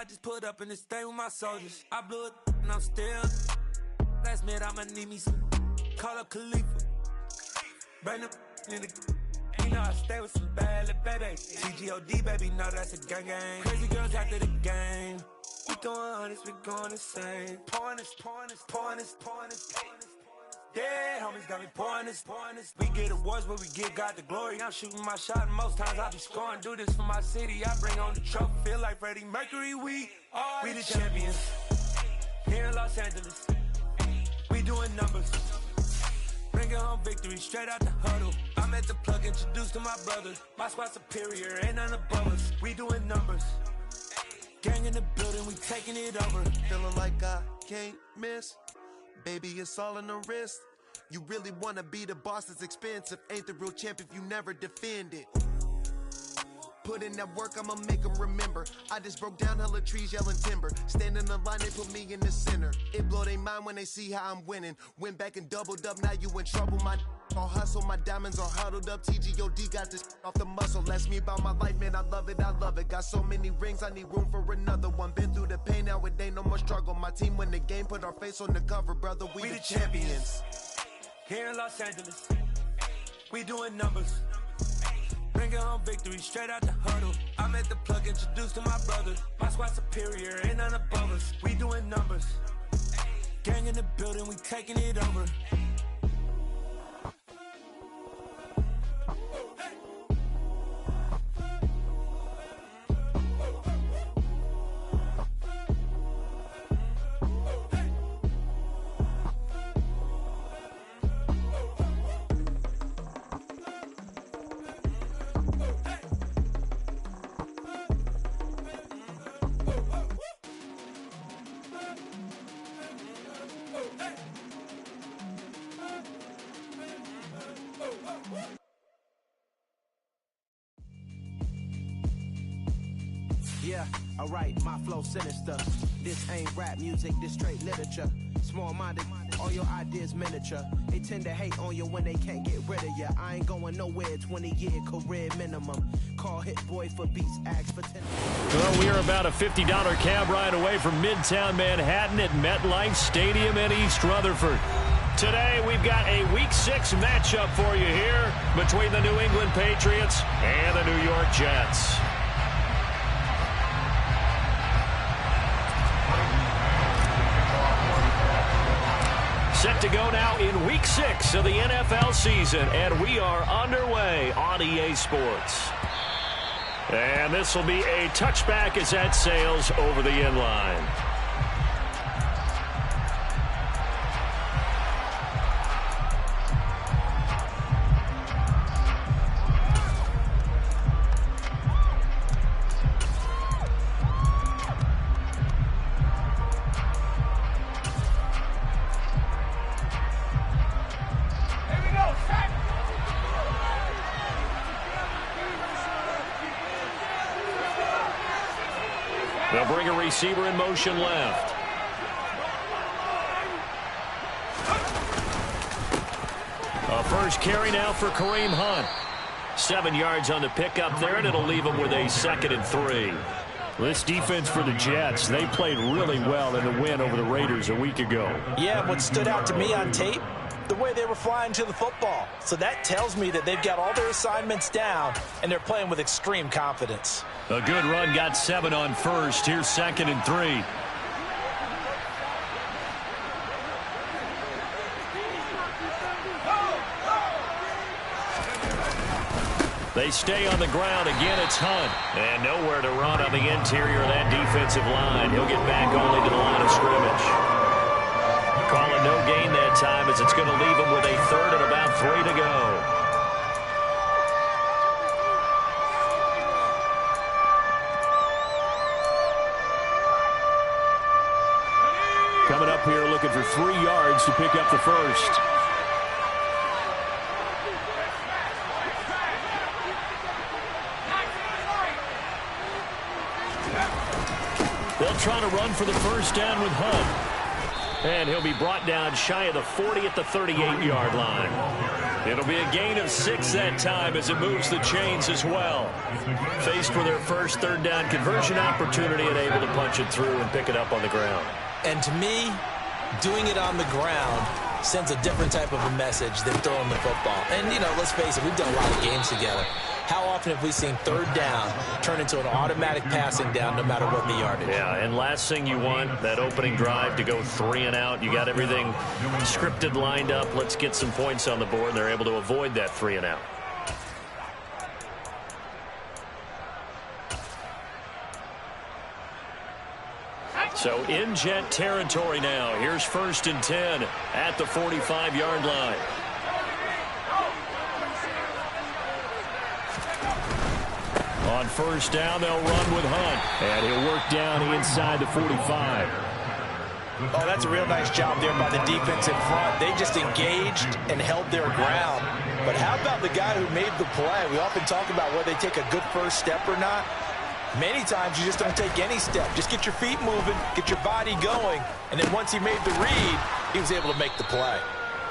I just put up in this thing with my soldiers. I blew it and I'm still. Last minute I'ma need me some. Call up Khalifa. Bring the in the. You know I stay with some bad little baby. TGOD baby, know that's a gang gang. Crazy girls after the game. We throwing hundreds, we going insane. Pouring this. Yeah, homies got me pouring this. We get awards, but we give God the glory. I'm shooting my shot, and most times I be scoring. Do this for my city, I bring on the trophy. Feel like Freddie Mercury, we the champions. Here in Los Angeles, we doing numbers. Bringing home victory, straight out the huddle. I'm at the plug, introduced to my brothers. My squad superior, ain't none above us. We doing numbers. Gang in the building, we taking it over. Feeling like I can't miss. Baby, it's all in the wrist. You really wanna be the boss, it's expensive. Ain't the real champ if you never defend it. Put in that work, I'ma make them remember. I just broke down hella trees, yelling timber. Stand in the line, they put me in the center. It blow their mind when they see how I'm winning. Went back and doubled up, now you in trouble. My all hustle, my diamonds are huddled up. TGOD got this off the muscle. That's me about my life, man, I love it. Got so many rings, I need room for another one. Been through the pain, now it ain't no more struggle. My team win the game, put our face on the cover, brother. We the champions. Here in Los Angeles, we doing numbers. Bringing home victory, straight out the huddle. I'm at the plug, introduced to my brothers. My squad superior, ain't none above us. We doing numbers. Gang in the building, we taking it over. Yeah, alright, my flow sinister. This ain't rap music, this straight literature. Small-minded, all your ideas miniature. They tend to hate on you when they can't get rid of you. I ain't going nowhere, 20-year career minimum. Call Hit Boy for beats, ask for 10. Well, we are about a $50 cab ride away from Midtown Manhattan at MetLife Stadium in East Rutherford. Today, we've got a Week 6 matchup for you here between the New England Patriots and the New York Jets. Set to go now in Week 6 of the NFL season, and we are underway on EA Sports. And this will be a touchback as that sails over the end line. They'll bring a receiver in motion left. A first carry now for Kareem Hunt. 7 yards on the pickup there, and it'll leave him with a 2nd and 3. This defense for the Jets, they played really well in the win over the Raiders a week ago. Yeah, what stood out to me on tape, the way they were flying to the football. So that tells me that they've got all their assignments down, and they're playing with extreme confidence. A good run, got 7 on first. Here's 2nd and 3. They stay on the ground. Again, it's Hunt. And nowhere to run on the interior of that defensive line. He'll get back only to the line of scrimmage. Calling no gain that time as it's going to leave him with a 3rd and about 3 to go. Coming up here looking for 3 yards to pick up the first. They'll try to run for the first down with Hunt. And he'll be brought down shy of the 40 at the 38-yard line. It'll be a gain of 6 that time as it moves the chains as well. Faced with their first third down conversion opportunity and able to punch it through and pick it up on the ground. And to me, doing it on the ground sends a different type of a message than throwing the football. And, you know, let's face it, we've done a lot of games together. How often have we seen third down turn into an automatic passing down no matter what the yardage? Yeah, and last thing you want, that opening drive to go 3 and out. You got everything scripted, lined up. Let's get some points on the board, and they're able to avoid that 3 and out. So in Jet territory now. Here's 1st and 10 at the 45-yard line. On 1st down, they'll run with Hunt. And he'll work down inside the 45. Oh, that's a real nice job there by the defense in front. They just engaged and held their ground. But how about the guy who made the play? We often talk about whether they take a good first step or not. Many times you just don't take any step. Just get your feet moving, get your body going, and then once he made the read, he was able to make the play.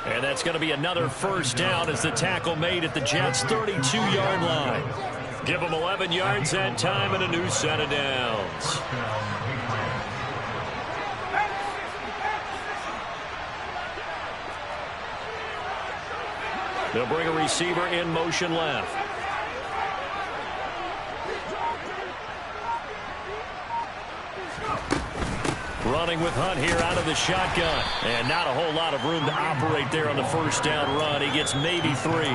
And that's going to be another 1st down as the tackle made at the Jets' 32-yard line. Give them 11 yards that time and a new set of downs. They'll bring a receiver in motion left. Running with Hunt here out of the shotgun. And not a whole lot of room to operate there on the 1st down run. He gets maybe 3.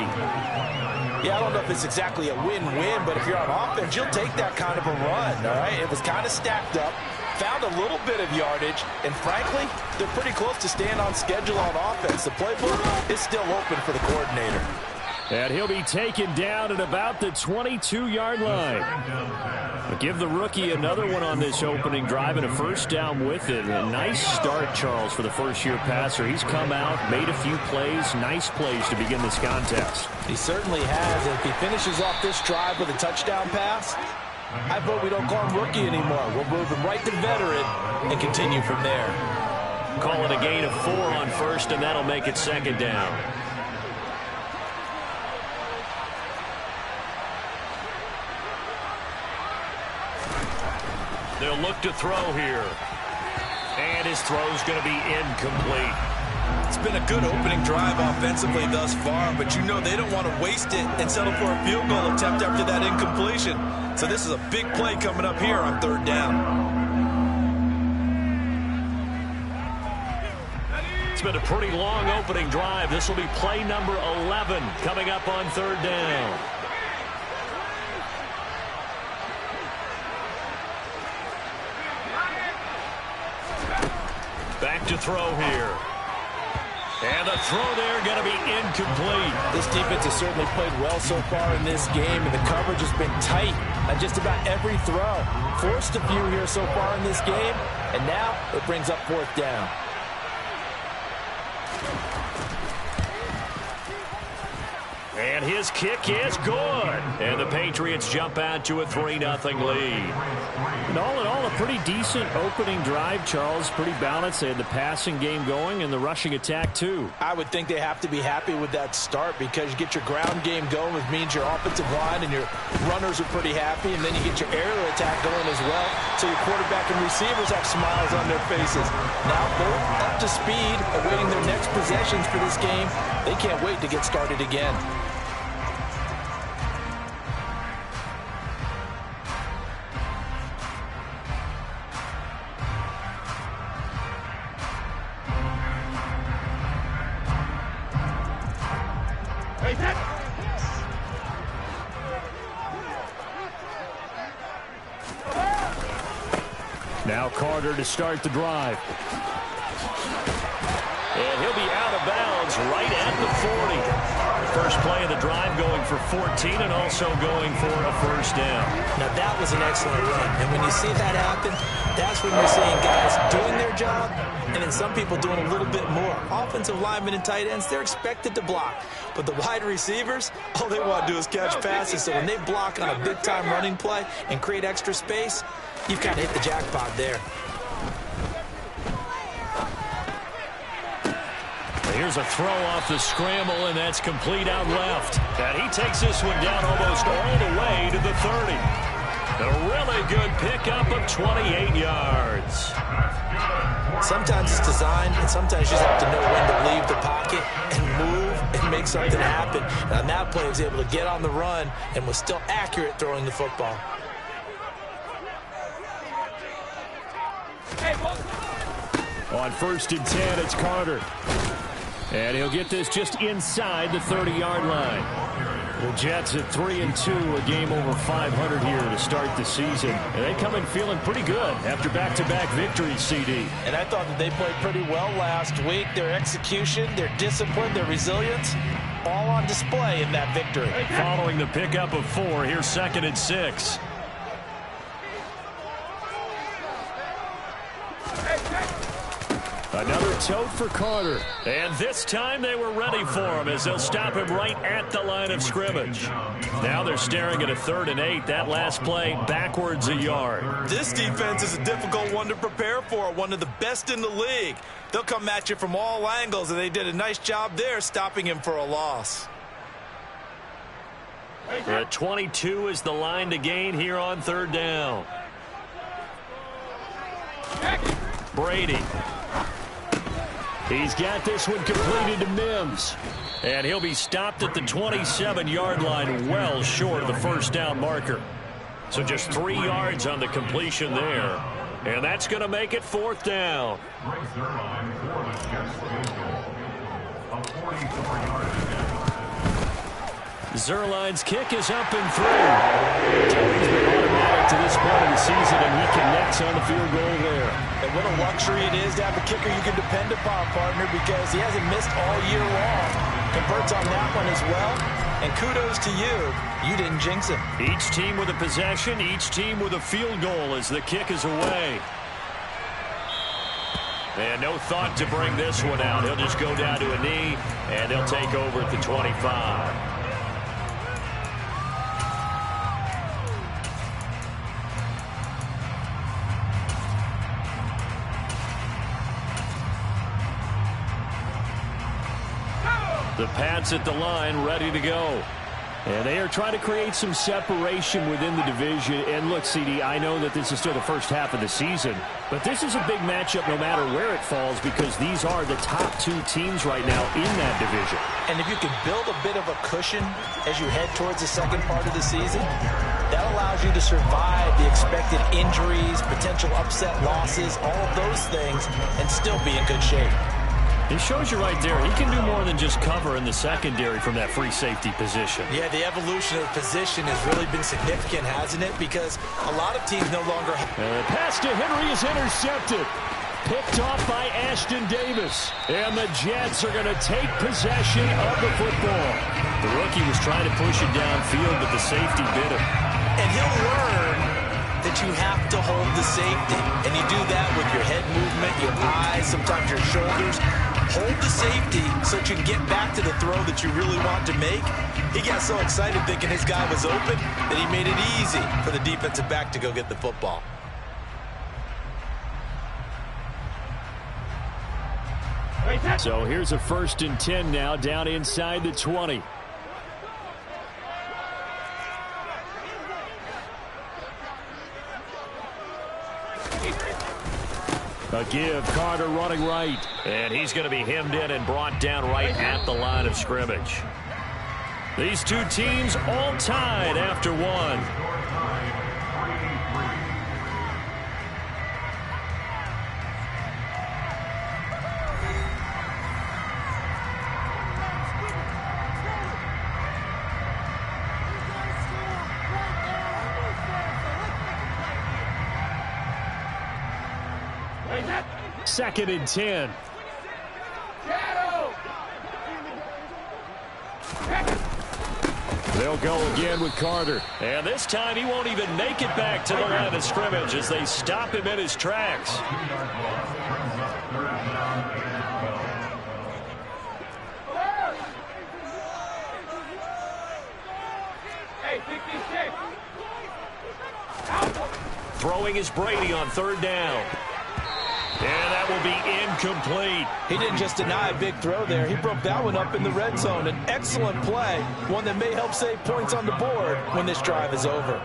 Yeah, I don't know if it's exactly a win-win, but if you're on offense, you'll take that kind of a run, all right? It was kind of stacked up, found a little bit of yardage, and frankly, they're pretty close to staying on schedule on offense. The playbook is still open for the coordinator. And he'll be taken down at about the 22-yard line. But give the rookie another one on this opening drive and a 1st down with it. A nice start, Charles, for the first-year passer. He's come out, made a few plays, nice plays to begin this contest. He certainly has. If he finishes off this drive with a touchdown pass, I vote we don't call him rookie anymore. We'll move him right to veteran and continue from there. Call it a gain of 4 on 1st, and that'll make it 2nd down. They'll look to throw here. And his throw's going to be incomplete. It's been a good opening drive offensively thus far, but you know they don't want to waste it and settle for a field goal attempt after that incompletion. So this is a big play coming up here on 3rd down. It's been a pretty long opening drive. This will be play number 11 coming up on 3rd down. Back to throw here. And the throw there going to be incomplete. This defense has certainly played well so far in this game, and the coverage has been tight on just about every throw. Forced a few here so far in this game, and now it brings up 4th down. And his kick is good. And the Patriots jump out to a 3-0 lead. And all in all, a pretty decent opening drive, Charles. Pretty balanced. They had the passing game going and the rushing attack, too. I would think they have to be happy with that start because you get your ground game going, which means your offensive line and your runners are pretty happy, and then you get your aerial attack going as well. So your quarterback and receivers have smiles on their faces. Now both up to speed, awaiting their next possessions for this game. They can't wait to get started again. Now Carter to start the drive. And he'll be out of bounds right at the 40. First play of the drive going for 14 and also going for a 1st down. Now that was an excellent run. And when you see that happen, that's when you're seeing guys doing their job and then some people doing a little bit more. Offensive linemen and tight ends, they're expected to block. But the wide receivers, all they want to do is catch passes. So when they block on a big-time running play and create extra space, you've kind of hit the jackpot there. Here's a throw off the scramble, and that's complete out left. And he takes this one down almost all the way to the 30. A really good pickup of 28 yards. Sometimes it's designed, and sometimes you just have to know when to leave the pocket and move and make something happen. And on that play, he was able to get on the run and was still accurate throwing the football. On 1st and 10, it's Carter. And he'll get this just inside the 30-yard line. The Jets at 3-2, a game over 500 here to start the season. And they come in feeling pretty good after back-to-back victories, CD. And I thought that they played pretty well last week. Their execution, their discipline, their resilience, all on display in that victory. Following the pickup of 4, here's 2nd and 6. Another tote for Carter. And this time they were ready for him as they'll stop him right at the line of scrimmage. Now they're staring at a 3rd and 8. That last play backwards a yard. This defense is a difficult one to prepare for, one of the best in the league. They'll come at you from all angles, and they did a nice job there stopping him for a loss. At 22 is the line to gain here on 3rd down. Brady. He's got this one completed to Mims. And he'll be stopped at the 27-yard line, well short of the 1st down marker. So just 3 yards on the completion there. And that's going to make it 4th down. Zerline's kick is up and through. He's been automatic to this point of the season, and he connects on the field goal there. And what a luxury it is to have a kicker you can depend upon, partner, because he hasn't missed all year long. Converts on that one as well. And kudos to you. You didn't jinx him. Each team with a possession, each team with a field goal as the kick is away. And no thought to bring this one out. He'll just go down to a knee, and they'll take over at the 25. The Pats at the line, ready to go. And they are trying to create some separation within the division. And look, CD, I know that this is still the first half of the season, but this is a big matchup no matter where it falls because these are the top 2 teams right now in that division. And if you can build a bit of a cushion as you head towards the second part of the season, that allows you to survive the expected injuries, potential upset losses, all of those things, and still be in good shape. It shows you right there, he can do more than just cover in the secondary from that free safety position. Yeah, the evolution of the position has really been significant, hasn't it? Because a lot of teams no longer have... The pass to Henry is intercepted. Picked off by Ashton Davis. And the Jets are going to take possession of the football. The rookie was trying to push it downfield, but the safety bit him. And he'll learn that you have to hold the safety. And you do that with your head movement, your eyes, sometimes your shoulders. Hold the safety so that you can get back to the throw that you really want to make. He got so excited thinking his guy was open that he made it easy for the defensive back to go get the football. So here's a 1st and 10 now down inside the 20. A give, Carter running right. And he's going to be hemmed in and brought down right at the line of scrimmage. These 2 teams all tied after 1. Second and 10. They'll go again with Carter. And this time he won't even make it back to the line of scrimmage as they stop him in his tracks. Throwing is Brady on 3rd down. And that will be incomplete. He didn't just deny a big throw there. He broke that one up in the red zone. An excellent play, one that may help save points on the board when this drive is over.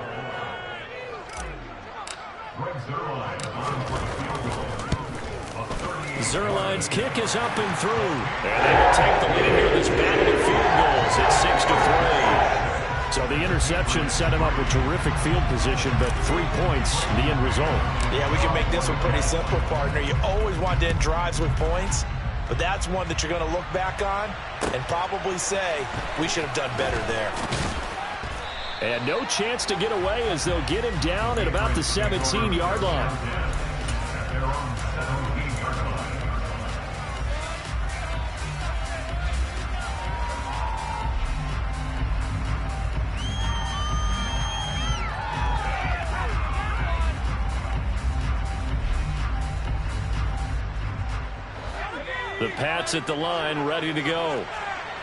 Zerline's kick is up and through. And they will take the lead here in this battle of field goals. It's 6-3. So the interception set him up with terrific field position, but 3 points, the end result. Yeah, we can make this one pretty simple, partner. You always want to end drives with points, but that's one that you're going to look back on and probably say, we should have done better there. And no chance to get away as they'll get him down at about the 17-yard line. The Pats at the line, ready to go.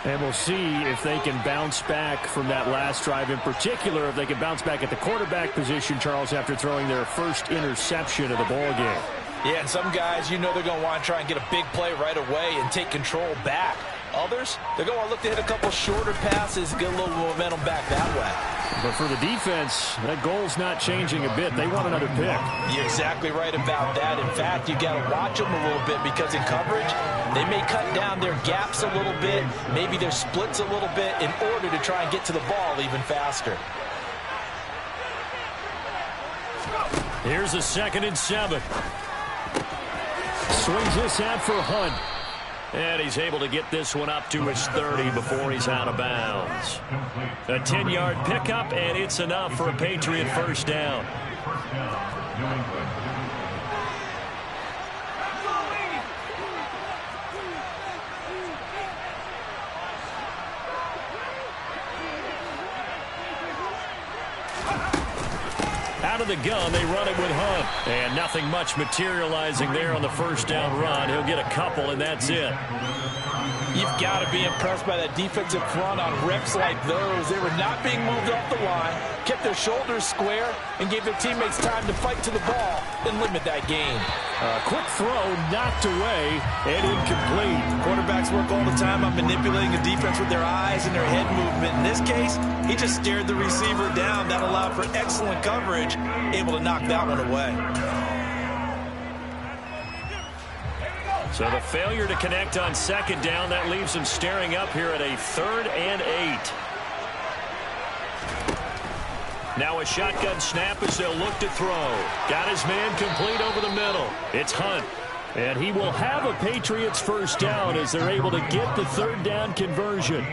And we'll see if they can bounce back from that last drive. In particular, if they can bounce back at the quarterback position, Charles, after throwing their first interception of the ball game. Yeah, and some guys, you know they're going to want to try and get a big play right away and take control back. Others, they're going to want to look to hit a couple shorter passes, get a little momentum back that way. But for the defense, that goal's not changing a bit. They want another pick. You're exactly right about that. In fact, you got to watch them a little bit because in coverage, they may cut down their gaps a little bit, maybe their splits a little bit in order to try and get to the ball even faster. Here's a 2nd and 7. Swings this out for Hunt. And he's able to get this one up to his 30 before he's out of bounds. A 10-yard pickup, and it's enough for a Patriot first down. Out of the gun, they run it with Hunt. And nothing much materializing there on the first down run. He'll get a couple, and that's it. You've got to be impressed by that defensive front on reps like those. They were not being moved off the line, kept their shoulders square, and gave their teammates time to fight to the ball and limit that gain. Quick throw, knocked away, and incomplete. Quarterbacks work all the time on manipulating a defense with their eyes and their head movement. In this case, he just stared the receiver down. That allowed for excellent coverage, able to knock that one away. So the failure to connect on 2nd down, that leaves him staring up here at a 3rd and 8. Now a shotgun snap as they'll look to throw. Got his man complete over the middle. It's Hunt. And he will have a Patriots first down as they're able to get the 3rd down conversion.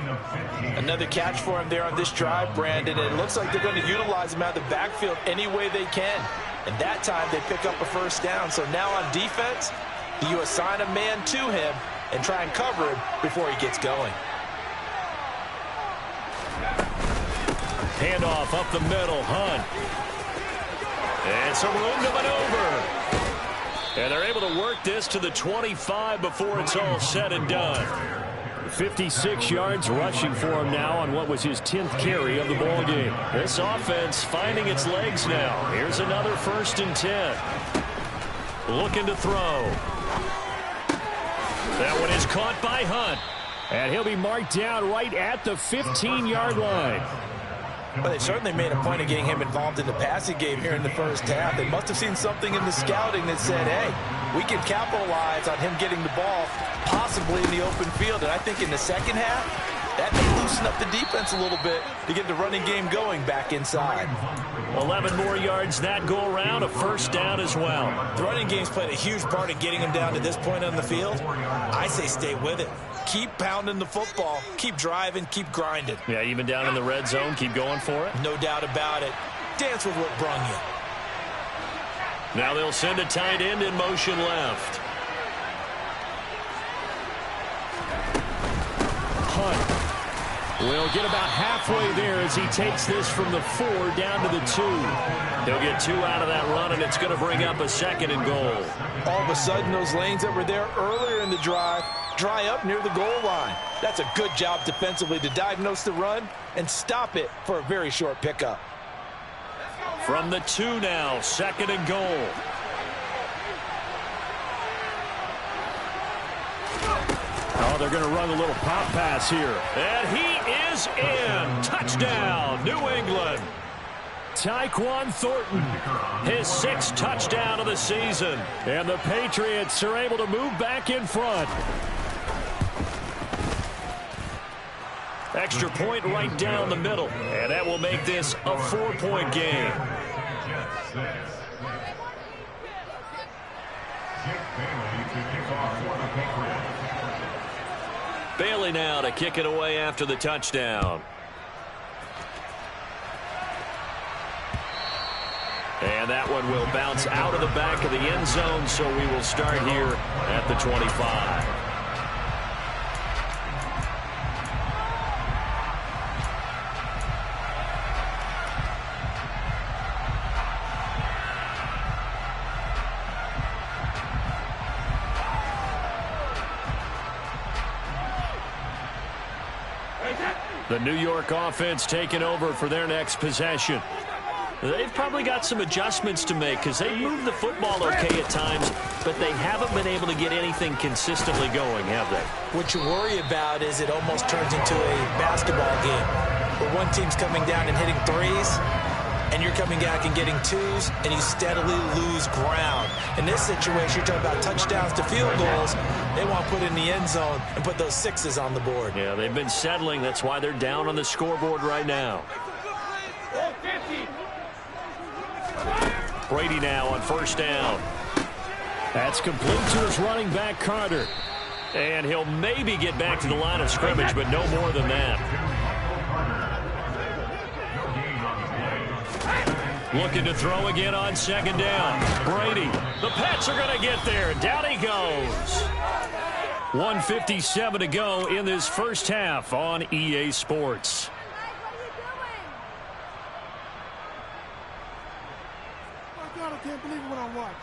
Another catch for him there on this drive, Brandon. And it looks like they're going to utilize him out of the backfield any way they can. And that time they pick up a first down. So now on defense, do you assign a man to him and try and cover him before he gets going? Handoff up the middle, Hunt. And some room to maneuver. And they're able to work this to the 25 before it's all said and done. 56 yards rushing for him now on what was his 10th carry of the ball game. This offense finding its legs now. Here's another 1st and 10. Looking to throw. That one is caught by Hunt. And he'll be marked down right at the 15-yard line. Well, they certainly made a point of getting him involved in the passing game here in the first half. They must have seen something in the scouting that said, hey, we can capitalize on him getting the ball possibly in the open field. And I think in the second half, that may loosen up the defense a little bit to get the running game going back inside. 11 more yards that go around, a first down as well. The running game's played a huge part in getting him down to this point on the field. I say stay with it. Keep pounding the football. Keep driving. Keep grinding. Yeah, even down in the red zone, keep going for it. No doubt about it. Dance with what brung you. Now they'll send a tight end in motion left. Hunt will get about halfway there as he takes this from the 4 down to the 2. They'll get 2 out of that run, and it's going to bring up a 2nd and goal. All of a sudden, those lanes that were there earlier in the drive dry up near the goal line. That's a good job defensively to diagnose the run and stop it for a very short pickup. From the 2 now, 2nd and goal. Oh, they're going to run a little pop pass here. And he is in. Touchdown, New England. Tyquan Thornton, his 6th touchdown of the season. And the Patriots are able to move back in front. Extra point right down the middle. And that will make this a 4-point game. Bailey now to kick it away after the touchdown. And that one will bounce out of the back of the end zone, so we will start here at the 25. The New York offense taking over for their next possession. They've probably got some adjustments to make because they move the football okay at times, but they haven't been able to get anything consistently going, have they? What you worry about is it almost turns into a basketball game where one team's coming down and hitting threes, and you're coming back and getting twos, and you steadily lose ground. In this situation, you're talking about touchdowns to field goals. They want to put in the end zone and put those 6s on the board. Yeah, they've been settling. That's why they're down on the scoreboard right now. Brady now on first down. That's complete to his running back, Carter. And he'll maybe get back to the line of scrimmage, but no more than that. Looking to throw again on second down. Brady. The Pats are going to get there. Down he goes. 1:57 to go in this first half on EA Sports. Oh, God, I can't believe what I'm watching.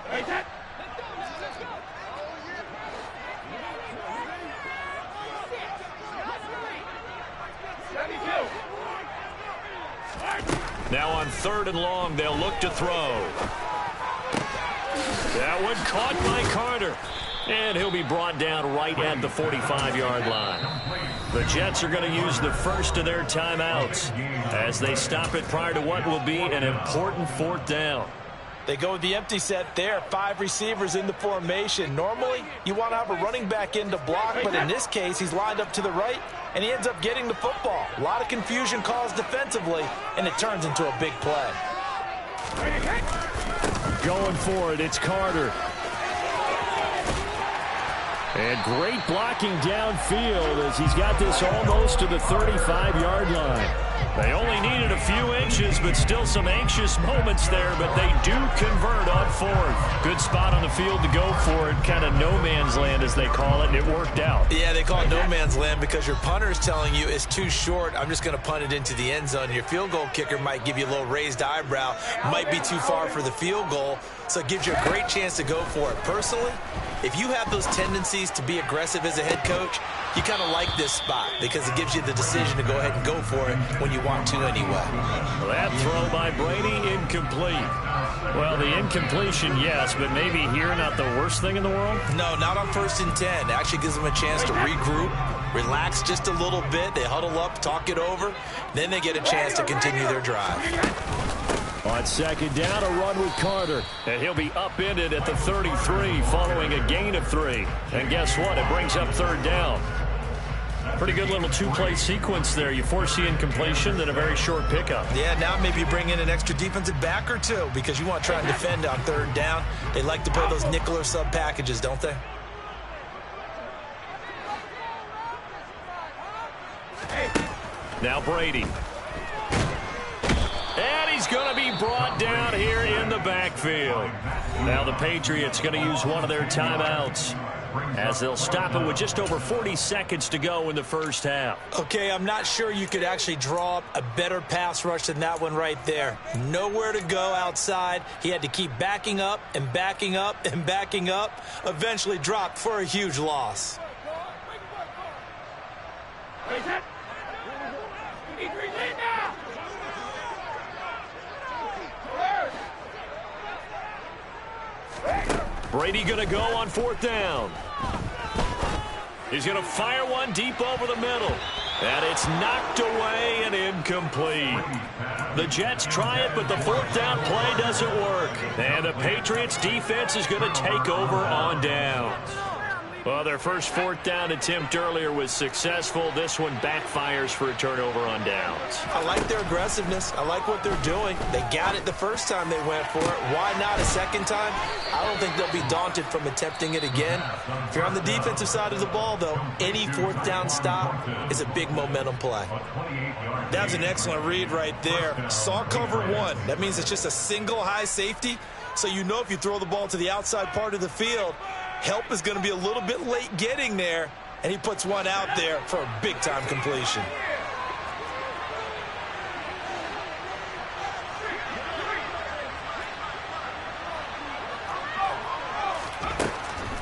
Hey, that. Let's go. Now on 3rd and long, they'll look to throw. That one caught by Carter. And he'll be brought down right at the 45-yard line. The Jets are going to use the first of their timeouts as they stop it prior to what will be an important 4th down. They go with the empty set there. 5 receivers in the formation. Normally, you want to have a running back in to block, but in this case, he's lined up to the right, and he ends up getting the football. A lot of confusion caused defensively, and it turns into a big play. Going for it, it's Carter. And great blocking downfield as he's got this almost to the 35-yard line. They only needed a few inches, but still some anxious moments there, but they do convert on 4th. Good spot on the field to go for it, kind of no man's land as they call it, and it worked out. Yeah, they call it no man's land because your punter is telling you it's too short. I'm just going to punt it into the end zone. Your field goal kicker might give you a little raised eyebrow, might be too far for the field goal, so it gives you a great chance to go for it. Personally, if you have those tendencies to be aggressive as a head coach, you kind of like this spot because it gives you the decision to go ahead and go for it when you want to anyway. That throw by Brady, incomplete. Well, the incompletion, yes, but maybe here not the worst thing in the world? No, not on 1st and 10. It actually gives them a chance to regroup, relax just a little bit. They huddle up, talk it over. Then they get a chance to continue their drive. On second down, a run with Carter. And he'll be upended at the 33 following a gain of 3. And guess what? It brings up 3rd down. Pretty good little 2-play sequence there. You force the incompletion, then a very short pickup. Yeah, now maybe bring in an extra defensive back or 2 because you want to try and defend on 3rd down. They like to play those nickel or sub packages, don't they? Now Brady. And he's going to be brought down here in the backfield. Now the Patriots going to use one of their timeouts as they'll stop it with just over 40 seconds to go in the first half. Okay, I'm not sure you could actually draw up a better pass rush than that one right there. Nowhere to go outside. He had to keep backing up and backing up and backing up. Eventually dropped for a huge loss. Brady going to go on 4th down. He's going to fire one deep over the middle. And it's knocked away and incomplete. The Jets try it, but the 4th down play doesn't work. And the Patriots defense is going to take over on downs. Well, their first 4th down attempt earlier was successful. This one backfires for a turnover on downs. I like their aggressiveness. I like what they're doing. They got it the first time they went for it. Why not a second time? I don't think they'll be daunted from attempting it again. If you're on the defensive side of the ball, though, any 4th down stop is a big momentum play. That was an excellent read right there. Saw cover 1. That means it's just a single high safety. So you know if you throw the ball to the outside part of the field, help is going to be a little bit late getting there, and he puts one out there for a big-time completion.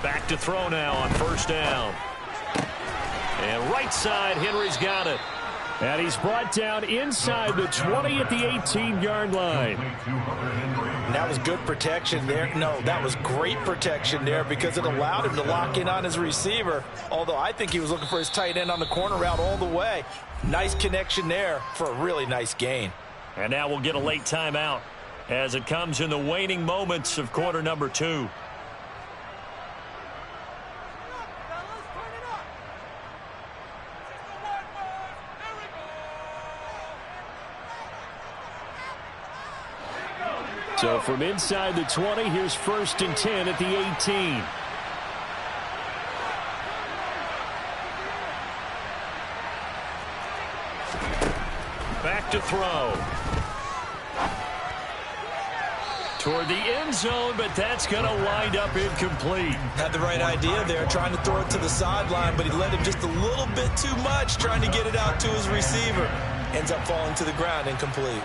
Back to throw now on 1st down. And right side, Henry's got it. And he's brought down inside the 20 at the 18-yard line. And that was good protection there. No, that was great protection there because it allowed him to lock in on his receiver, although I think he was looking for his tight end on the corner route all the way. Nice connection there for a really nice gain. And now we'll get a late timeout as it comes in the waning moments of quarter number 2. So from inside the 20, here's 1st and 10 at the 18. Back to throw. Toward the end zone, but that's going to wind up incomplete. Had the right idea there, trying to throw it to the sideline, but he let him just a little bit too much, trying to get it out to his receiver. Ends up falling to the ground, incomplete.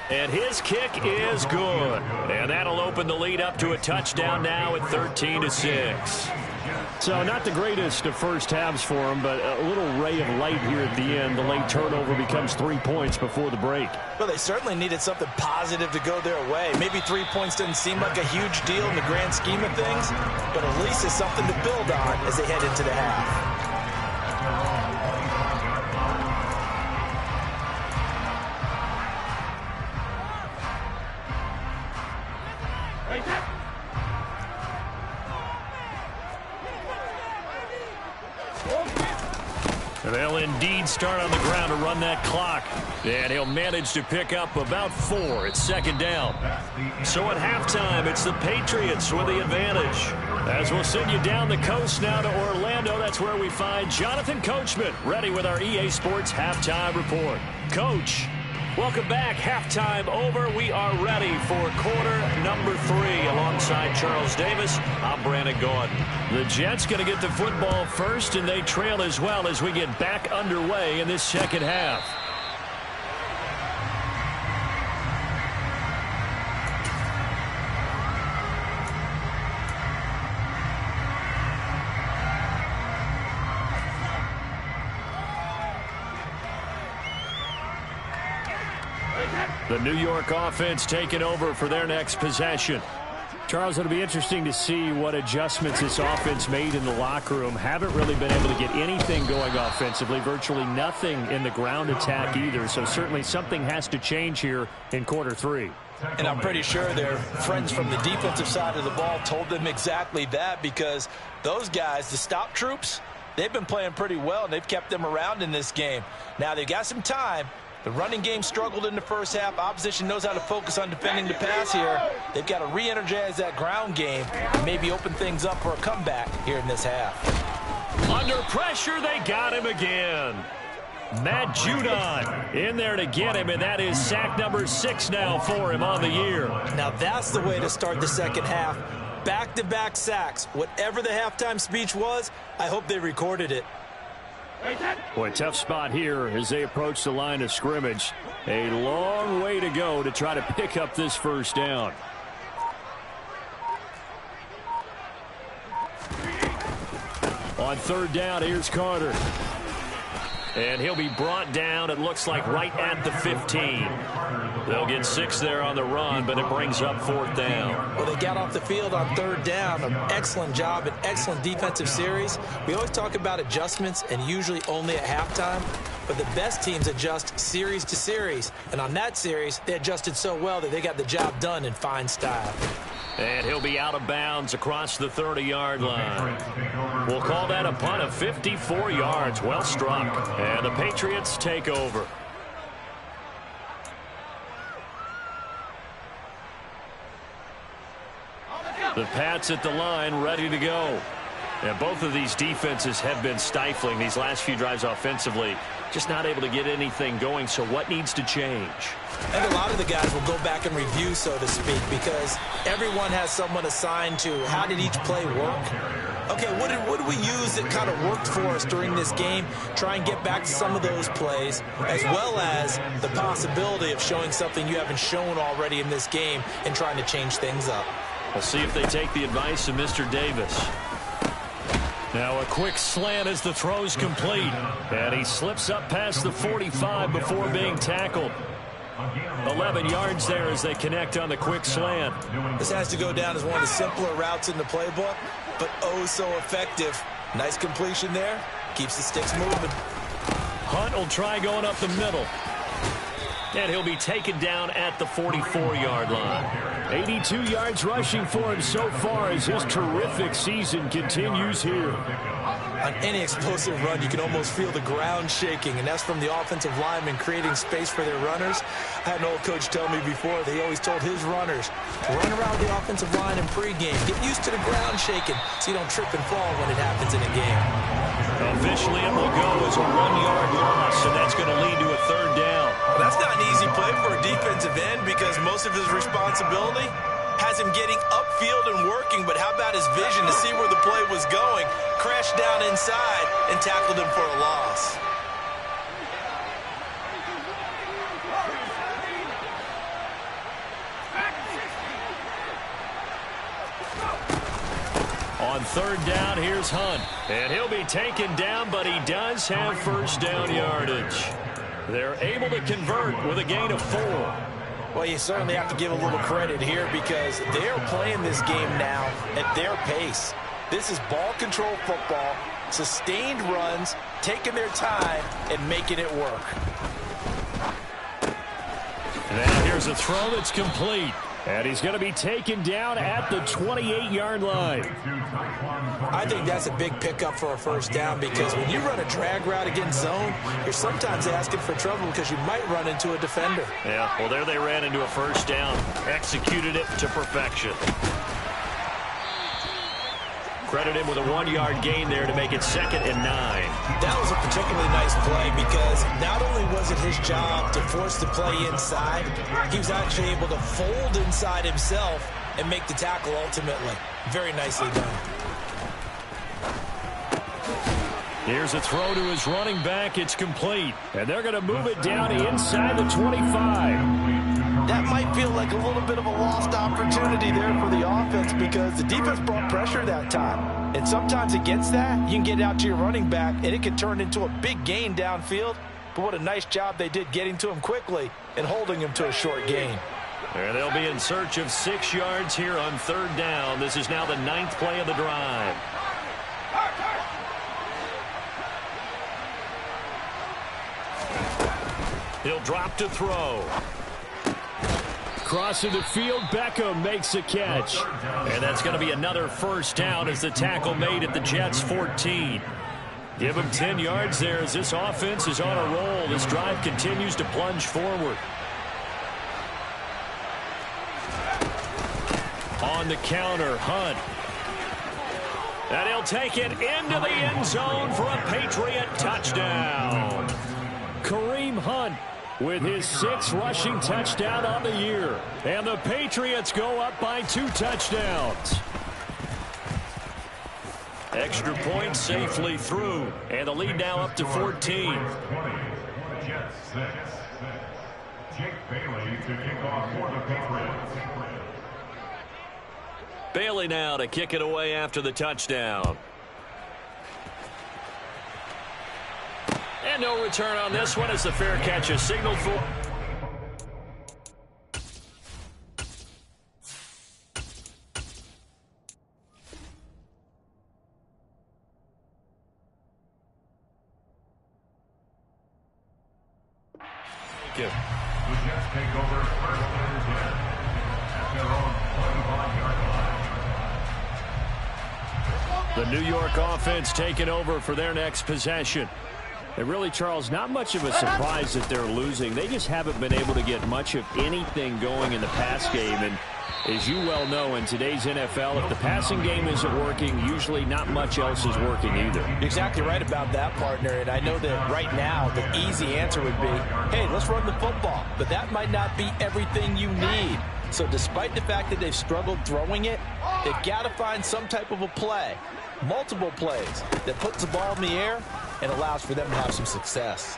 And his kick is good. And that'll open the lead up to a touchdown now at 13-6. So not the greatest of first halves for him, but a little ray of light here at the end. The late turnover becomes 3 points before the break. Well, they certainly needed something positive to go their way. Maybe 3 points doesn't seem like a huge deal in the grand scheme of things, but at least it's something to build on as they head into the half. They'll indeed start on the ground to run that clock. And he'll manage to pick up about 4 at 2nd down. So at halftime, it's the Patriots with the advantage. As we'll send you down the coast now to Orlando, that's where we find Jonathan Coachman, ready with our EA Sports Halftime Report. Coach, welcome back. Halftime over. We are ready for quarter number 3. Alongside Charles Davis, I'm Brandon Gordon. The Jets going to get the football first, and they trail as well as we get back underway in this second half. The New York offense taking over for their next possession. Charles, it'll be interesting to see what adjustments this offense made in the locker room. Haven't really been able to get anything going offensively, virtually nothing in the ground attack either. So certainly something has to change here in quarter 3. And I'm pretty sure their friends from the defensive side of the ball told them exactly that, because those guys, the stop troops, they've been playing pretty well, and they've kept them around in this game. Now they've got some time. The running game struggled in the first half. Opposition knows how to focus on defending the pass here. They've got to re-energize that ground game and maybe open things up for a comeback here in this half. Under pressure, they got him again. Matt Judon in there to get him, and that is sack number 6 now for him on the year. Now that's the way to start the second half. Back-to-back sacks. Whatever the halftime speech was, I hope they recorded it. Boy, tough spot here as they approach the line of scrimmage. A long way to go to try to pick up this first down. On 3rd down, here's Carter. And he'll be brought down, it looks like, right at the 15. They'll get 6 there on the run, but it brings up 4th down. Well, they got off the field on 3rd down. An excellent job, an excellent defensive series. We always talk about adjustments, and usually only at halftime. But the best teams adjust series to series. And on that series, they adjusted so well that they got the job done in fine style. And he'll be out of bounds across the 30-yard line. We'll call that a punt of 54 yards. Well struck. And the Patriots take over. The Pats at the line, ready to go. And both of these defenses have been stifling these last few drives offensively. Just not able to get anything going, so what needs to change? I think a lot of the guys will go back and review, so to speak, because everyone has someone assigned to how did each play work. Okay, what did we use that kind of worked for us during this game? Try and get back to some of those plays, as well as the possibility of showing something you haven't shown already in this game and trying to change things up. We'll see if they take the advice of Mr. Davis. Now a quick slant as the throw's complete. And he slips up past the 45 before being tackled. 11 yards there as they connect on the quick slant. This has to go down as one of the simpler routes in the playbook, but oh so effective. Nice completion there. Keeps the sticks moving. Hunt will try going up the middle. And he'll be taken down at the 44-yard line. 82 yards rushing for him so far as his terrific season continues here. On any explosive run, you can almost feel the ground shaking, and that's from the offensive linemen creating space for their runners. I had an old coach tell me before, they always told his runners, run around the offensive line in pregame. Get used to the ground shaking so you don't trip and fall when it happens in a game. Officially, it will go as a 1-yard loss, and that's going to lead to a 3rd down. Well, that's not an easy play for a defensive end because most of his responsibility has him getting upfield and working, but how about his vision to see where the play was going, crashed down inside, and tackled him for a loss. On 3rd down, here's Hunt. And he'll be taken down, but he does have 1st down yardage. They're able to convert with a gain of 4. Well, you certainly have to give a little credit here because they're playing this game now at their pace. This is ball control football, sustained runs, taking their time, and making it work. Now here's a throw that's complete. And he's going to be taken down at the 28-yard line. I think that's a big pickup for a 1st down because when you run a drag route against zone, you're sometimes asking for trouble because you might run into a defender. Yeah, well, there they ran into a 1st down. Executed it to perfection. Credit him with a 1-yard gain there to make it 2nd and 9. That was a particularly nice play because not only was it his job to force the play inside, he was actually able to fold inside himself and make the tackle ultimately. Very nicely done. Here's a throw to his running back. It's complete. And they're going to move it down inside the 25. That might feel like a little bit of a lost opportunity there for the offense because the defense brought pressure that time. And sometimes against that, you can get out to your running back, and it can turn into a big gain downfield. But what a nice job they did getting to him quickly and holding him to a short gain. And they'll be in search of 6 yards here on 3rd down. This is now the 9th play of the drive. He'll drop to throw. Crossing the field, Beckham makes a catch. And that's going to be another 1st down as the tackle made at the Jets' 14. Give him 10 yards there as this offense is on a roll. This drive continues to plunge forward. On the counter, Hunt. And he'll take it into the end zone for a Patriot touchdown. Kareem Hunt with his 6th rushing touchdown on the year. And the Patriots go up by 2 touchdowns. Extra point safely through. And the lead now up to 14. Jets 6. Jake Bailey to kick off for the Patriots. Bailey now to kick it away after the touchdown. And no return on this one as the fair catch is signaled for. The Jets take over first and 10 at their own 25-yard line. The New York offense taking over for their next possession. And really, Charles, not much of a surprise that they're losing. They just haven't been able to get much of anything going in the pass game. And as you well know, in today's NFL, if the passing game isn't working, usually not much else is working either. You're exactly right about that, partner. And I know that right now the easy answer would be, hey, let's run the football. But that might not be everything you need. So despite the fact that they've struggled throwing it, they've got to find some type of a play, multiple plays, that puts the ball in the air and allows for them to have some success.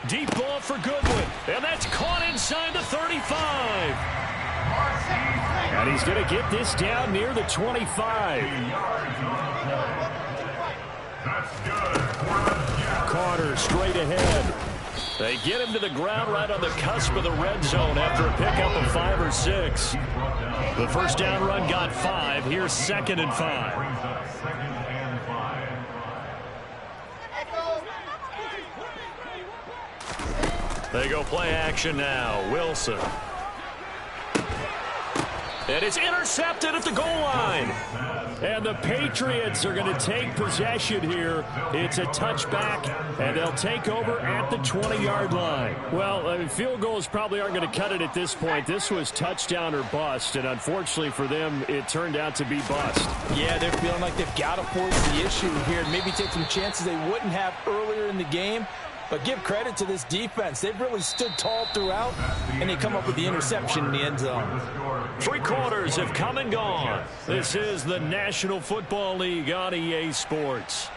Deep ball for Goodwin, and that's caught inside the 35. And he's going to get this down near the 25. That's good. Carter straight ahead. They get him to the ground right on the cusp of the red zone after a pickup of 5 or 6. The first down run got 5. Here's 2nd and 5. They go play action now. Wilson. And it's intercepted at the goal line. And the Patriots are going to take possession here. It's a touchback, and they'll take over at the 20-yard line. Well, I mean, field goals probably aren't going to cut it at this point. This was touchdown or bust, and unfortunately for them, it turned out to be bust. Yeah, they're feeling like they've got to force the issue here and maybe take some chances they wouldn't have earlier in the game. But give credit to this defense. They've really stood tall throughout, and they come up with the interception in the end zone. 3 quarters have come and gone. This is the National Football League on EA Sports.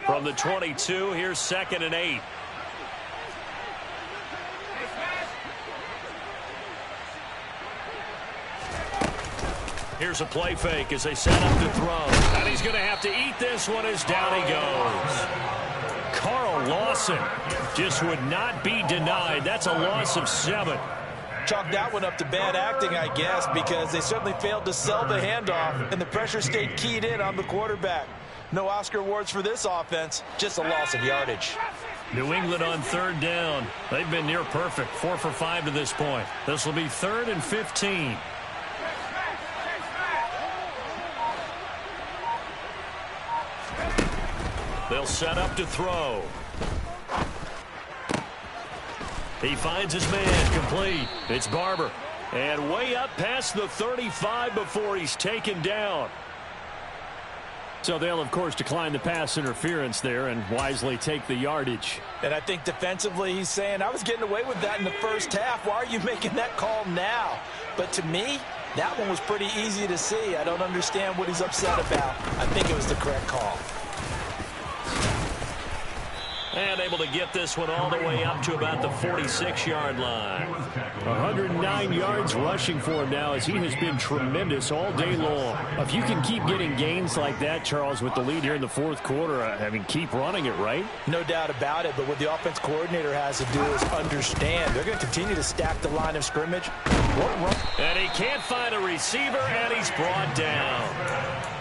From the 22, here's 2nd and 8. Here's a play fake as they set up to throw. And he's going to have to eat this one as down he goes. Carl Lawson just would not be denied. That's a loss of 7. Chalk that one up to bad acting, I guess, because they certainly failed to sell the handoff, and the pressure stayed keyed in on the quarterback. No Oscar awards for this offense, just a loss of yardage. New England on 3rd down. They've been near perfect, 4 for 5 to this point. This will be 3rd and 15. They'll set up to throw. He finds his man, complete. It's Barber. And way up past the 35 before he's taken down. So they'll, of course, decline the pass interference there and wisely take the yardage. And I think defensively he's saying, I was getting away with that in the first half. Why are you making that call now? But to me, that one was pretty easy to see. I don't understand what he's upset about. I think it was the correct call. And able to get this one all the way up to about the 46-yard line. 109 yards rushing for him now as he has been tremendous all day long. If you can keep getting gains like that, Charles, with the lead here in the 4th quarter, I mean, keep running it, right? No doubt about it, but what the offense coordinator has to do is understand. They're going to continue to stack the line of scrimmage. And he can't find a receiver, and he's brought down.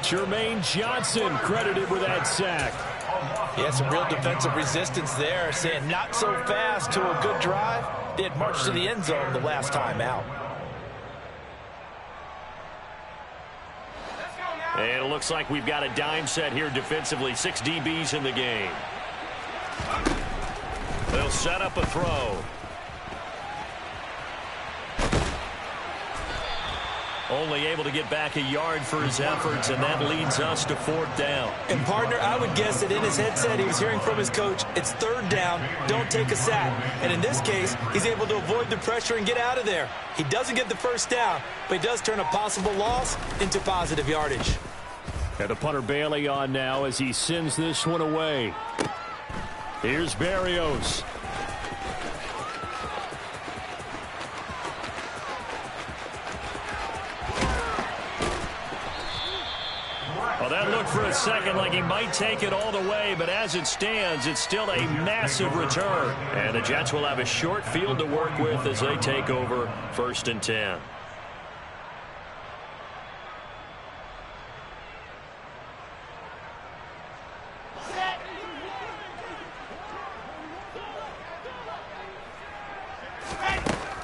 Jermaine Johnson credited with that sack. He had some real defensive resistance there, saying not so fast to a good drive. They had marched to the end zone the last time out. And it looks like we've got a dime set here defensively. 6 DBs in the game. They'll set up a throw. Only able to get back a yard for his efforts, and that leads us to 4th down. And, partner, I would guess that in his headset he was hearing from his coach, it's 3rd down, don't take a sack. And in this case, he's able to avoid the pressure and get out of there. He doesn't get the first down, but he does turn a possible loss into positive yardage. And the punter Bailey on now as he sends this one away. Here's Berrios. that looked for a second like he might take it all the way, but as it stands, it's still a massive return. And the Jets will have a short field to work with as they take over 1st and 10.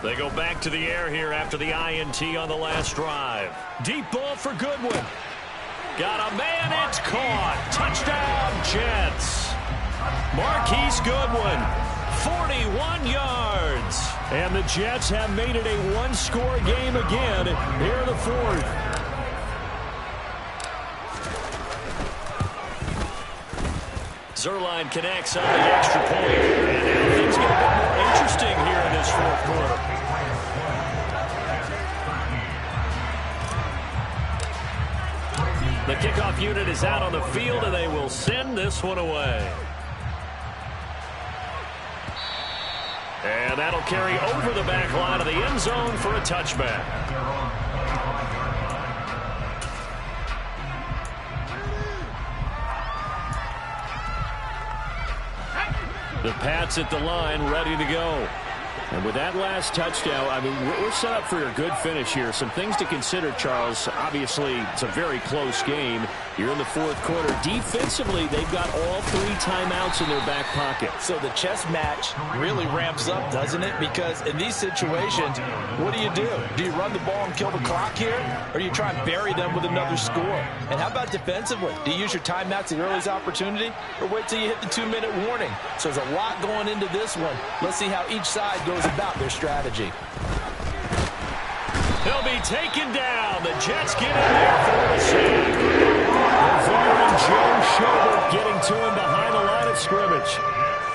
They go back to the air here after the INT on the last drive. Deep ball for Goodwin. Got a man, it's caught. Touchdown, Jets. Marquise Goodwin, 41 yards. And the Jets have made it a one-score game again here in the 4th. Zerline connects on the extra point. And now things get a bit more interesting here in this 4th quarter. The kickoff unit is out on the field, and they will send this one away. And that'll carry over the back line of the end zone for a touchback. The Pats at the line, ready to go. And with that last touchdown, I mean, we're set up for a good finish here. Some things to consider, Charles. Obviously, it's a very close game. You're in the 4th quarter. Defensively, they've got all 3 timeouts in their back pocket. So the chess match really ramps up, doesn't it? Because in these situations, what do? Do you run the ball and kill the clock here? Or do you try and bury them with another score? And how about defensively? Do you use your timeouts at the earliest opportunity? Or wait till you hit the 2-minute warning? So there's a lot going into this one. Let's see how each side goes about their strategy. He'll be taken down. The Jets get in there for a sack. And Joe Schobert getting to him behind the line of scrimmage.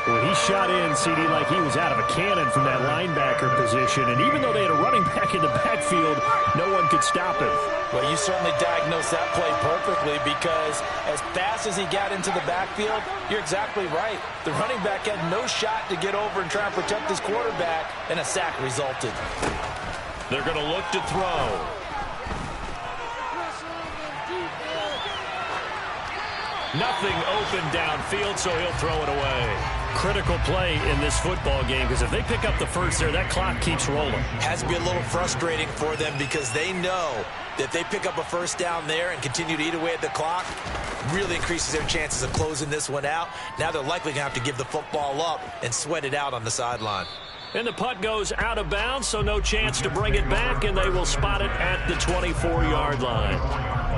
Well, he shot in, CD, like he was out of a cannon from that linebacker position. And even though they had a running back in the backfield, no one could stop him. Well, you certainly diagnosed that play perfectly, because as fast as he got into the backfield, you're exactly right. The running back had no shot to get over and try and protect his quarterback, and a sack resulted. They're going to look to throw. Nothing open downfield, so he'll throw it away. Critical play in this football game, because if they pick up the first there, that clock keeps rolling. Has to be a little frustrating for them, because they know that if they pick up a first down there and continue to eat away at the clock, really increases their chances of closing this one out. Now they're likely going to have to give the football up and sweat it out on the sideline. And the punt goes out of bounds, so no chance to bring it back, and they will spot it at the 24-yard line.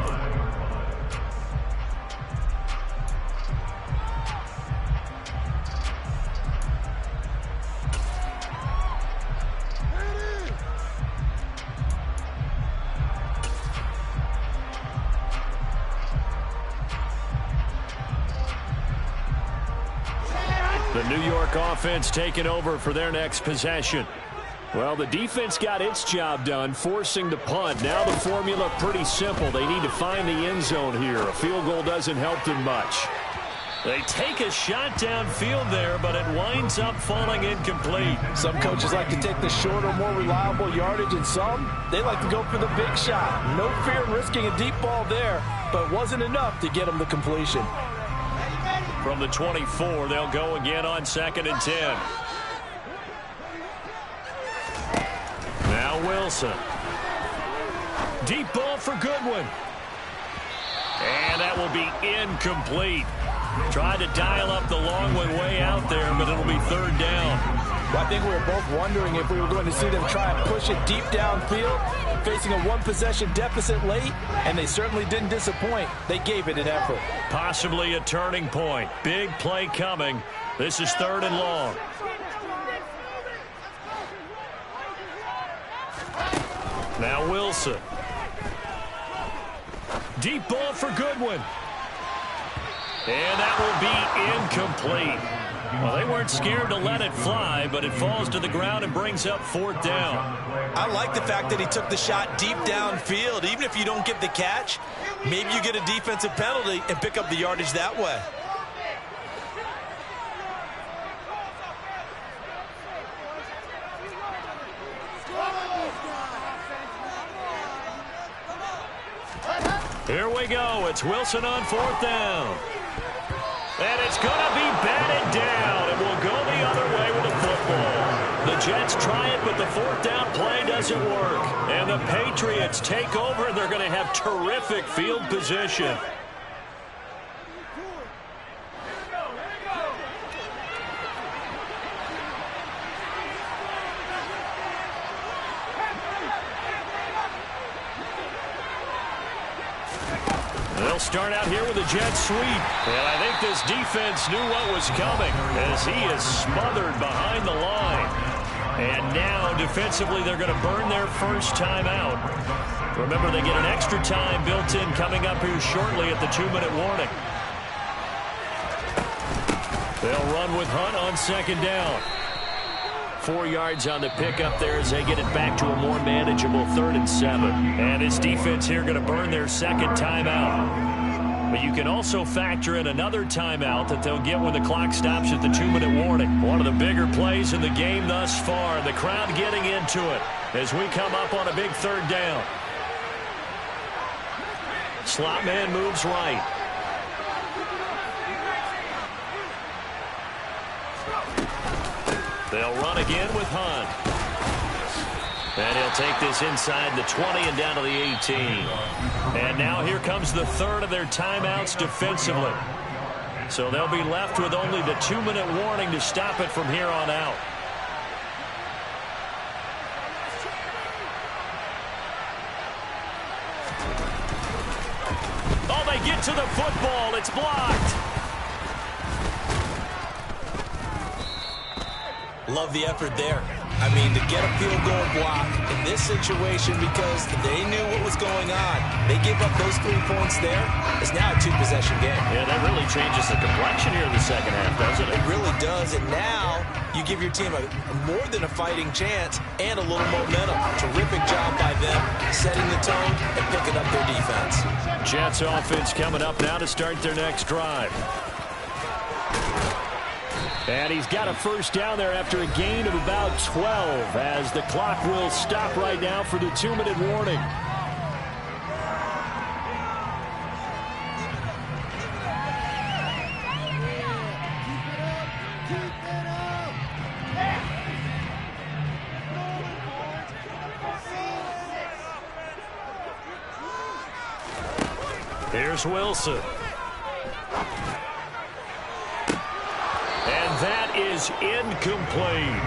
The New York offense taking over for their next possession. Well, the defense got its job done, forcing the punt. Now the formula pretty simple. They need to find the end zone here. A field goal doesn't help them much. They take a shot downfield there, but it winds up falling incomplete. Some coaches like to take the shorter, more reliable yardage, and some, they like to go for the big shot. No fear in risking a deep ball there, but it wasn't enough to get them the completion. From the 24, they'll go again on 2nd and 10. Now Wilson. Deep ball for Goodwin. And that will be incomplete. Tried to dial up the long one way out there, but it'll be 3rd down. Well, I think we were both wondering if we were going to see them try and push it deep downfield, facing a one-possession deficit late, and they certainly didn't disappoint. They gave it an effort. Possibly a turning point. Big play coming. This is 3rd and long. Now Wilson. Deep ball for Goodwin. And that will be incomplete. Well, they weren't scared to let it fly, but it falls to the ground and brings up 4th down. I like the fact that he took the shot deep downfield. Even if you don't get the catch, maybe you get a defensive penalty and pick up the yardage that way. Here we go. It's Wilson on 4th down. And it's going to be batted down. It will go the other way with the football. The Jets try it, but the 4th down play doesn't work. And the Patriots take over. They're going to have terrific field position. They'll start out here with a jet sweep. And I think this defense knew what was coming as he is smothered behind the line. And now, defensively, they're going to burn their first timeout. Remember, they get an extra time built in coming up here shortly at the 2-minute warning. They'll run with Hunt on 2nd down. 4 yards on the pickup there as they get it back to a more manageable 3rd and 7. And this defense here going to burn their second timeout. But you can also factor in another timeout that they'll get when the clock stops at the 2-minute warning. One of the bigger plays in the game thus far. The crowd getting into it as we come up on a big 3rd down. Slot man moves right. They'll run again with Hunt. And he'll take this inside the 20 and down to the 18. And now here comes the 3rd of their timeouts defensively. So they'll be left with only the 2-minute warning to stop it from here on out. Oh, they get to the football. It's blocked. Love the effort there. I mean, to get a field goal block in this situation because they knew what was going on. They gave up those 3 points there. It's now a 2-possession game. Yeah, that really changes the complexion here in the second half, doesn't it? It really does, and now you give your team a more than a fighting chance and a little momentum. Terrific job by them, setting the tone and picking up their defense. Jets offense coming up now to start their next drive. And he's got a first down there after a gain of about 12 as the clock will stop right now for the 2-minute warning. Here's Wilson. That is incomplete.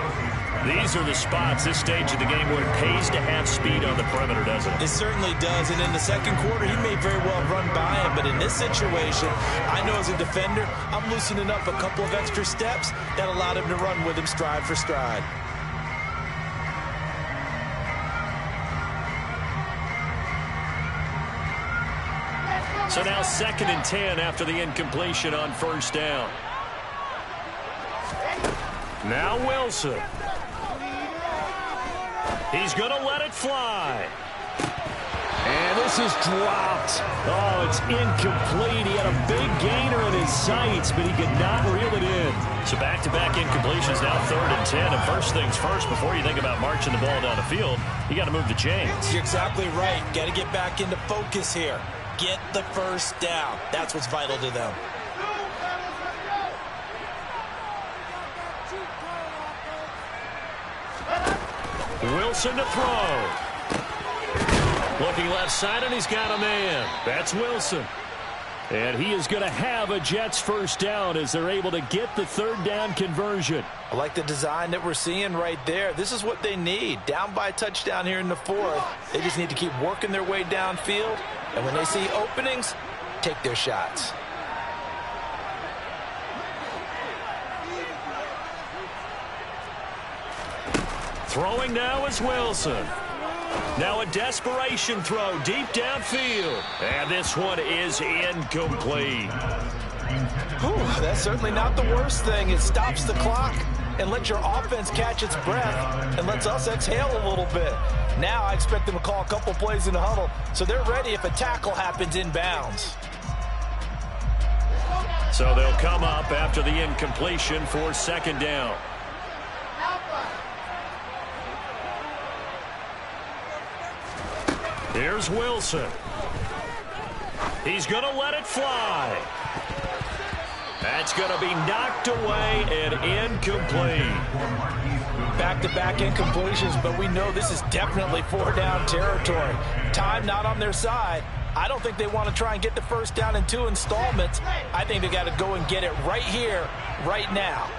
These are the spots, this stage of the game, where it pays to have speed on the perimeter, doesn't it? It certainly does, and in the second quarter, he may very well run by him, but in this situation, I know as a defender, I'm loosening up a couple of extra steps that allowed him to run with him stride for stride. So now 2nd and 10 after the incompletion on first down. Now Wilson. He's going to let it fly. And this is dropped. Oh, it's incomplete. He had a big gainer in his sights, but he could not reel it in. So back-to-back incompletions, now 3rd and 10. And first things first, before you think about marching the ball down the field, you got to move the chains. You're exactly right. Got to get back into focus here. Get the first down. That's what's vital to them. Wilson to throw. Looking left side, and he's got a man. That's Wilson. And he is going to have a Jets first down as they're able to get the 3rd down conversion. I like the design that we're seeing right there. This is what they need. Down by a touchdown here in the 4th. They just need to keep working their way downfield. And when they see openings, take their shots. Throwing now is Wilson. Now a desperation throw deep downfield. And this one is incomplete. Whew, that's certainly not the worst thing. It stops the clock and lets your offense catch its breath and lets us exhale a little bit. Now I expect them to call a couple plays in the huddle so they're ready if a tackle happens inbounds. So they'll come up after the incompletion for 2nd down. Here's Wilson. He's going to let it fly. That's going to be knocked away and incomplete. Back-to-back incompletions, but we know this is definitely 4-down territory. Time not on their side. I don't think they want to try and get the first down in 2 installments. I think they got to go and get it right here, right now.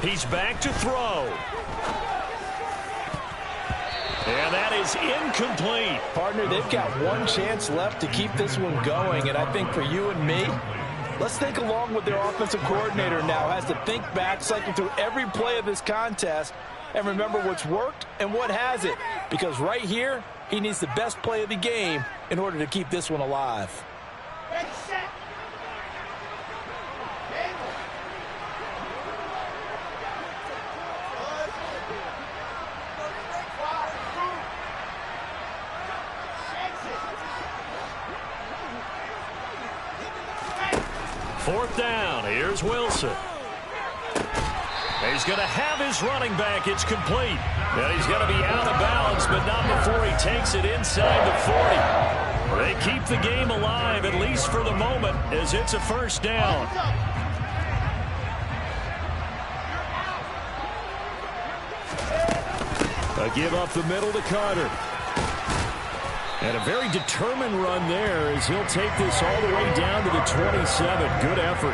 He's back to throw. And that is incomplete. Partner, they've got one chance left to keep this one going, and I think for you and me, let's think along with their offensive coordinator now. Has to think back, cycle through every play of this contest, and remember what's worked and what hasn't. Because right here, he needs the best play of the game in order to keep this one alive. Fourth down. Here's Wilson. He's going to have his running back. It's complete. And he's going to be out of bounds, but not before he takes it inside the 40. They keep the game alive, at least for the moment, as it's a first down. A give up the middle to Carter. And a very determined run there as he'll take this all the way down to the 27. Good effort.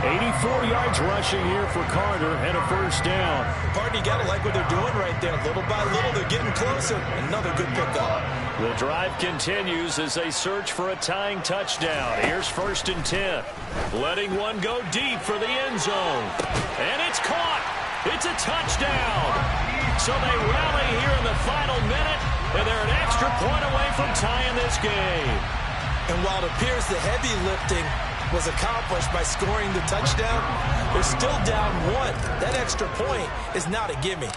84 yards rushing here for Carter and a first down. Partner, you got to like what they're doing right there. Little by little, they're getting closer. Another good pickup. The drive continues as they search for a tying touchdown. Here's 1st and 10. Letting one go deep for the end zone. And it's caught. It's a touchdown. So they rally here in the final minute. And they're an extra point away from tying this game. And while it appears the heavy lifting was accomplished by scoring the touchdown, they're still down 1. That extra point is not a gimme.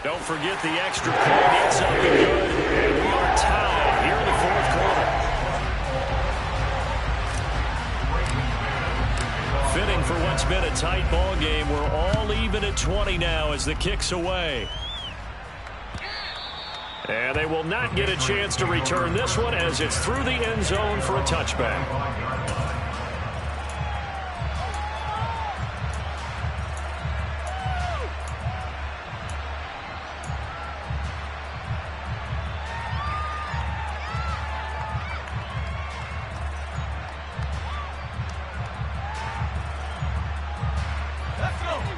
Don't forget the extra point. It's up and good. And we are tied here in the 4th quarter. Fitting for what's been a tight ball game. We're all even at 20 now as the kick's away. And they will not get a chance to return this one as it's through the end zone for a touchback.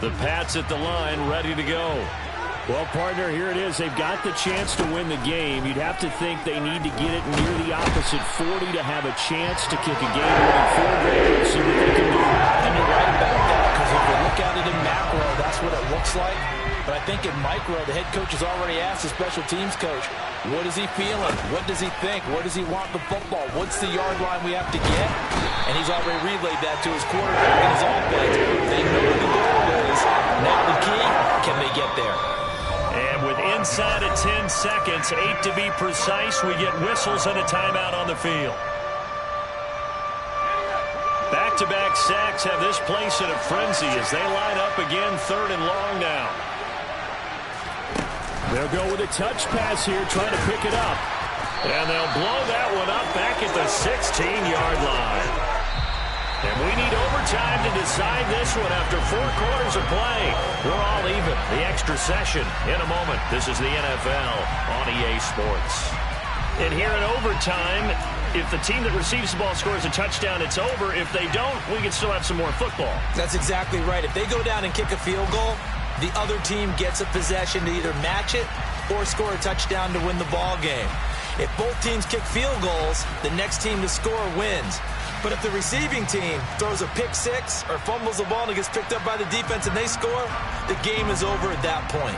The Pats at the line, ready to go. Well, partner, here it is. They've got the chance to win the game. You'd have to think they need to get it near the opposite 40 to have a chance to kick a game-winning field goal and see what they can do. And you're right about that, because if you look at it in macro, that's what it looks like. But I think in micro, the head coach has already asked the special teams coach, what is he feeling? What does he think? Where does he want the football? What's the yard line we have to get? And he's already relayed that to his quarterback and his offense. They know where the goal is. Now the key, can they get there? And with inside of 10 seconds, 8 to be precise, we get whistles and a timeout on the field. Back-to-back sacks have this place in a frenzy as they line up again 3rd and long now. They'll go with a touch pass here, trying to pick it up. And they'll blow that one up back at the 16-yard line. And we need overtime to decide this one after 4 quarters of play. We're all even. The extra session in a moment. This is the NFL on EA Sports. And here in overtime, if the team that receives the ball scores a touchdown, it's over. If they don't, we can still have some more football. That's exactly right. If they go down and kick a field goal, the other team gets a possession to either match it or score a touchdown to win the ball game. If both teams kick field goals, the next team to score wins. But if the receiving team throws a pick six or fumbles the ball and it gets picked up by the defense and they score, the game is over at that point.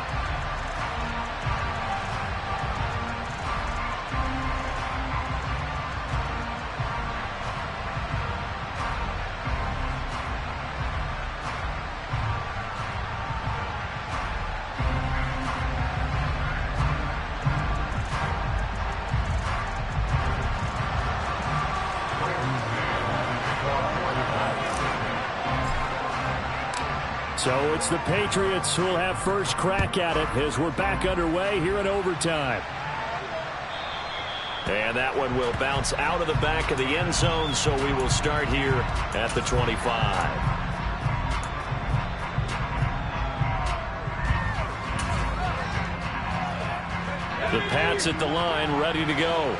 So it's the Patriots who will have first crack at it as we're back underway here in overtime. And that one will bounce out of the back of the end zone, so we will start here at the 25. The Pats at the line, ready to go.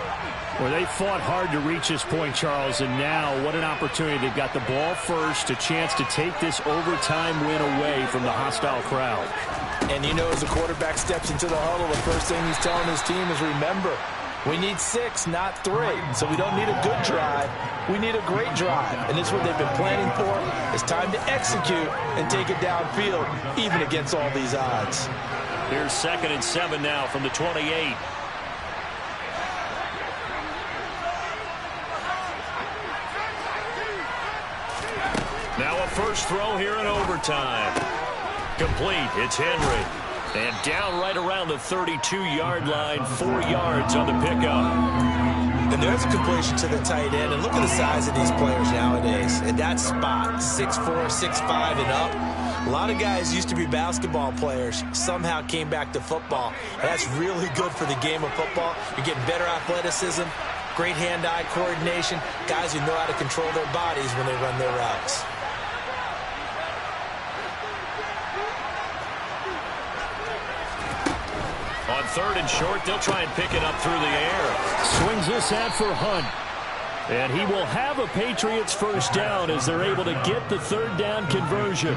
Well, they fought hard to reach this point, Charles, and now what an opportunity. They've got the ball first, a chance to take this overtime win away from the hostile crowd. And you know, as the quarterback steps into the huddle, the first thing he's telling his team is, remember, we need 6, not 3. So we don't need a good drive. We need a great drive. And this is what they've been planning for. It's time to execute and take it downfield, even against all these odds. Here's 2nd and 7 now from the 28. Now a first throw here in overtime. Complete. It's Henry. And down right around the 32-yard line, 4 yards on the pickup. And there's a completion to the tight end. And look at the size of these players nowadays. At that spot, 6'4", 6'5", and up. A lot of guys used to be basketball players, somehow came back to football. And that's really good for the game of football. You're getting better athleticism, great hand-eye coordination, guys who know how to control their bodies when they run their routes. On 3rd and short, they'll try and pick it up through the air. Swings this out for Hunt. And he will have a Patriots first down as they're able to get the 3rd down conversion.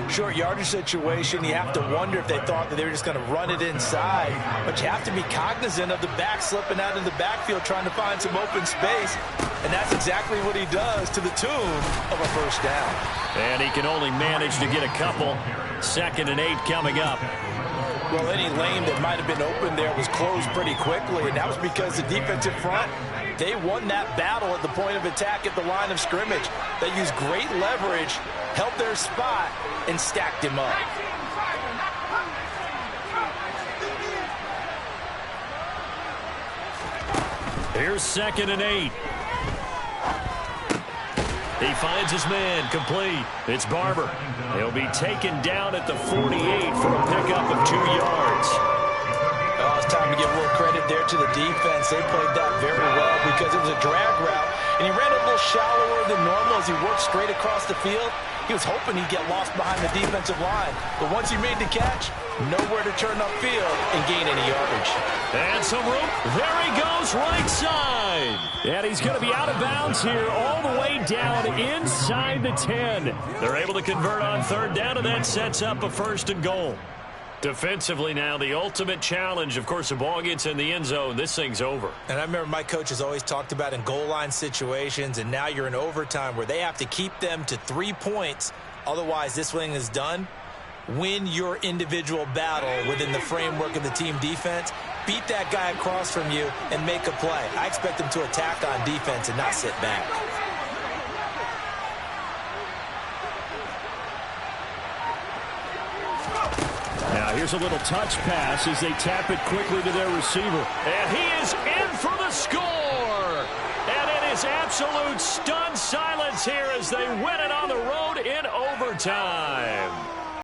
Short yardage situation, you have to wonder if they thought that they were just going to run it inside. But you have to be cognizant of the back slipping out of the backfield trying to find some open space. And that's exactly what he does, to the tune of a first down. And he can only manage to get a couple. 2nd and 8 coming up. Well, any lane that might have been open there was closed pretty quickly, and that was because the defensive front, they won that battle at the point of attack at the line of scrimmage. They used great leverage, held their spot, and stacked him up. Here's 2nd and 8. He finds his man, complete. It's Barber. He'll be taken down at the 48 for a pickup of 2 yards. Oh, it's time to give a little credit there to the defense. They played that very well because it was a drag route, and he ran a little shallower than normal as he worked straight across the field. He was hoping he'd get lost behind the defensive line, but once he made the catch, nowhere to turn upfield and gain any yardage. And some room. There he goes, right side. And he's going to be out of bounds here all the way down inside the 10. They're able to convert on 3rd down, and that sets up a 1st and goal. Defensively now, the ultimate challenge. Of course, the ball gets in the end zone. This thing's over. And I remember my coaches always talked about in goal line situations, and now you're in overtime where they have to keep them to 3 points. Otherwise, this thing is done. Win your individual battle within the framework of the team defense. Beat that guy across from you and make a play. I expect them to attack on defense and not sit back. Now here's a little touch pass as they tap it quickly to their receiver. And he is in for the score. And it is absolute stunned silence here as they win it on the road in overtime.